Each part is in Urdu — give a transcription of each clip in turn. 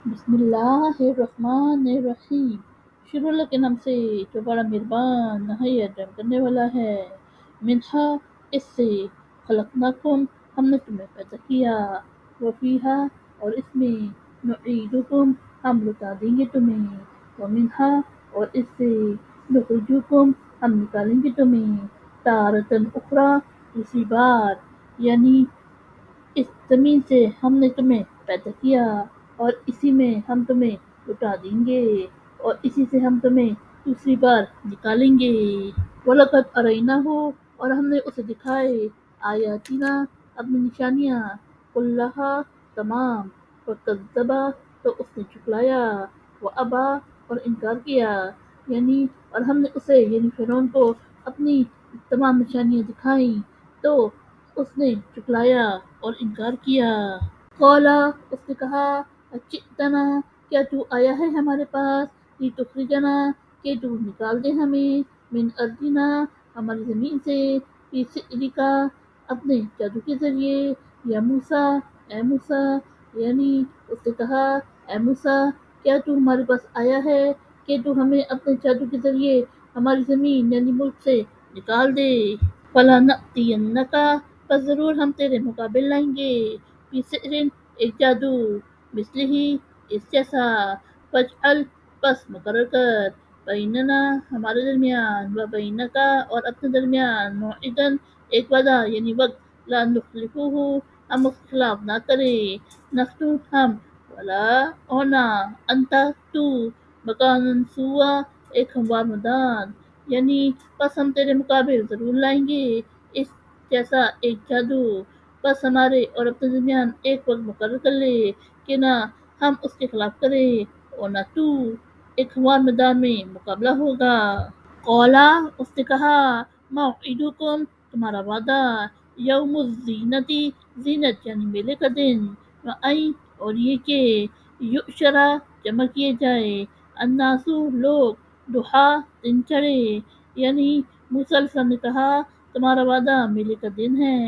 بسم اللہ الرحمن الرحیم۔ شروع اللہ کے نام سے جو بڑا مہربان نہایت رحم کرنے والا ہے۔ منہا، اس سے، خلقناکم، ہم نے تمہیں پیدا کیا، وفیہا، اور اس میں، نعیدکم، ہم لوٹا دیں گے تمہیں، ومنہا، اور اس سے، نخرجکم، ہم نکالیں گے تمہیں، تارۃ اخری، دوسری بار، یعنی اس زمین سے ہم نے تمہیں پیدا کیا اور اسی میں ہم تمہیں لٹا دیں گے اور اسی سے ہم تمہیں دوسری بار نکالیں گے۔ وَلَقَدْ أَرَيْنَاهُ، اور ہم نے اسے دکھائے، آیاتنا، اپنی نشانیاں، کلھا، تمام، فَكَذَّبَ، تو اس نے جھٹلایا، وَأَبَى، اور انکار کیا، یعنی اور ہم نے اسے یعنی فرعون کو اپنی تمام نشانیاں دکھائیں تو اس نے جھٹلایا اور انکار کیا۔ قالا، اس نے کہا، اجئتنا، کیا تو آیا ہے ہمارے پاس، لتخرجنا، کہ تو نکال دے ہمیں، من ارضنا، ہماری زمین سے، بسحرک، اپنے جادو کے ذریعے، یا موسیٰ، اے موسیٰ، یعنی اس نے کہا، اے موسیٰ، کیا تو ہمارے پاس آیا ہے کہ تو ہمیں اپنے جادو کے ذریعے ہماری زمین یعنی ملک سے نکال دے۔ فَلَنَأْتِيَنَّكَ، پس ضرور ہم تیرے مقابل لائیں گے، بِسِحْرٍ، ایک جادو، مثلہ، اس جیسا، فَاجْعَلْ، پس مقرر کر، بیننا، ہمارے درمیان، و بینک، اور اپنے درمیان، موعداً، ایک وعدہ یعنی وقت، لا نخلفہ، ہم اس کے خلاف نہ کریں، نحن، ہم، ولا، اور نہ، انت، تو، مکاناً سوا، ایک ہموار میدان، یعنی پس ہم تیرے مقابل ضرور لائیں گے اس جیسا ایک جادو، بس ہمارے اور اپنے درمیان ایک وقت مقرر کر لے کہ نہ ہم اس کے خلاف کریں اور نہ تو، ایک ہموار میدان میں مقابلہ ہوگا۔ قولا، اس نے کہا، موعدکم، تمہارا وعدہ، یوم الزینتی، زینت یعنی میلے کا دن، وَأَن، اور یہ کہ، یحشر، جمع کیے جائے، الناس، لوگ، ضحیٰ، دن چڑھے، یعنی موسیٰ علیہ السلام نے کہا تمہارا وعدہ میلے کا دن ہے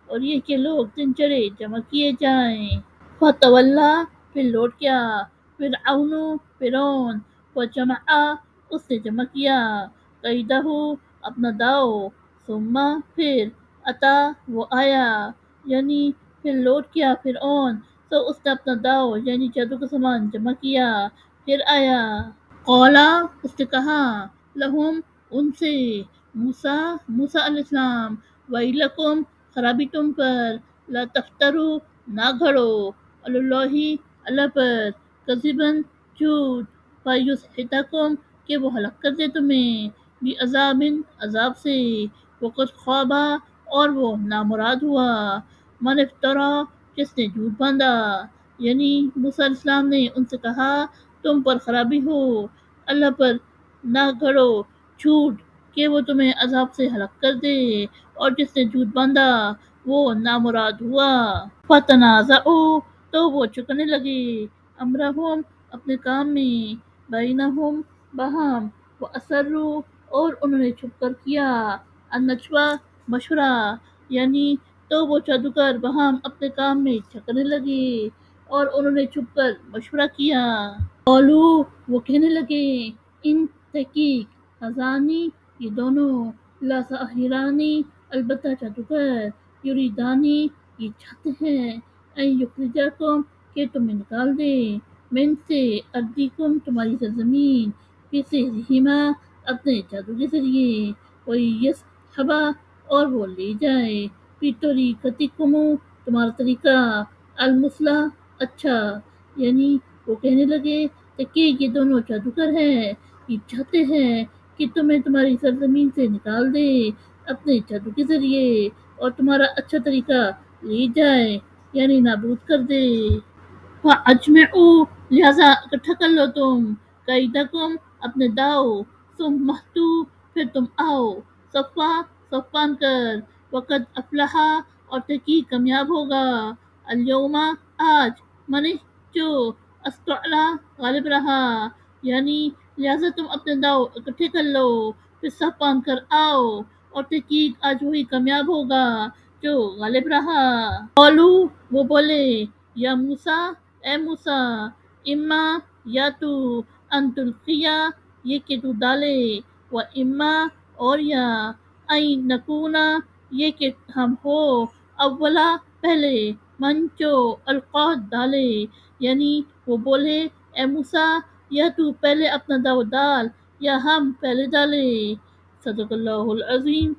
اور یہ کہ لوگ دن چڑھے جمع کیے جائیں۔ فَتَوَلَّا، پھر لوٹ گیا، فرعون، فرعون، وَجَمَعَ، اس نے جمع کیا، کیدہ، اپنا داؤ، ثم، پھر، اتی، وہ آیا، یعنی پھر لوٹ گیا فرعون تو اس نے اپنا داؤ یعنی جادو کا سامان جمع کیا پھر آیا۔ قولا، اس نے کہا، لہم، ان سے، موسیٰ علیہ السلام، ویلکم، خرابی تم پر، لا تفتروا، نہ گھڑو، علی اللہ، اللہ پر، کذباً، جھوٹ، فیسحتکم، کہ وہ ہلاک کر دے تمہیں، بعذاب، عذاب سے، وقد خواب، اور وہ نامراد ہوا، من افترا، جس نے جھوٹ باندھا، یعنی موسیٰ علیہ السلام نے ان سے کہا تم پر خرابی ہو، اللہ پر نہ گھڑو جھوٹ کہ وہ تمہیں عذاب سے ہلاک کر دے، اور جس نے جھوٹ باندھا وہ نامراد ہوا۔ فتنازعوا، تو وہ چکنے لگے، امرہم، اپنے کام میں، بینہم، باہم، واسروا، اور انہوں نے چھپ کر کیا، النجوی، مشورہ، یعنی تو وہ جادوگر باہم اپنے کام میں جھگڑنے لگے اور انہوں نے چھپ کر مشورہ کیا۔ قالوا، وہ کہنے لگے، ان تحقیق، ہذانی، یہ دونوں، لساحرانی، البتہ جادوگر، یریدانی، یہ چاہتے ہیں، ان یخرجاکم، کہ تمہیں نکال دیں، من سے، ارضکم، تمہاری سرزمین، بسحرہما، اپنے جادو کے ذریعے، ولیذھبا، اور وہ لے جائے، بطریقتکم، تمہارا طریقہ، المثلی، اچھا، یعنی وہ کہنے لگے کہ یہ دونوں جادوگر ہیں، یہ چاہتے ہیں کہ تمہیں تمہاری سرزمین سے نکال دے اپنے جادو کے ذریعے اور تمہارا اچھا طریقہ لے جائے یعنی نابود کر دے۔ فَأَجْمِعُوا، لہذا اکٹھا کر لو تم، کیدکم، اپنے داؤ، ثم ائتوا، پھر تم آؤ، صفا، صف باندھ کر، وقد افلح، اور تحقیق کامیاب ہوگا، الیوم، آج، من، جو، استعلی، غالب رہا، یعنی لہذا تم اپنے داؤ اکٹھے کر لو پھر صف باندھ کر آؤ اور تحقیق آج وہی کامیاب ہوگا جو غالب رہا۔ قالوا، وہ بولے، یا موسیٰ، اے موسیٰ، اما یا تو انتلقیہ یہ کہ تو ڈالے، و اما اور یا این نکونا یہ کہ ہم ہو اولا پہلے منچو القاہ ڈالے، یعنی وہ بولے اے موسیٰ یا تو پہلے اپنا داؤ ڈال یا ہم پہلے ڈالے۔ صدق اللہ العظیم۔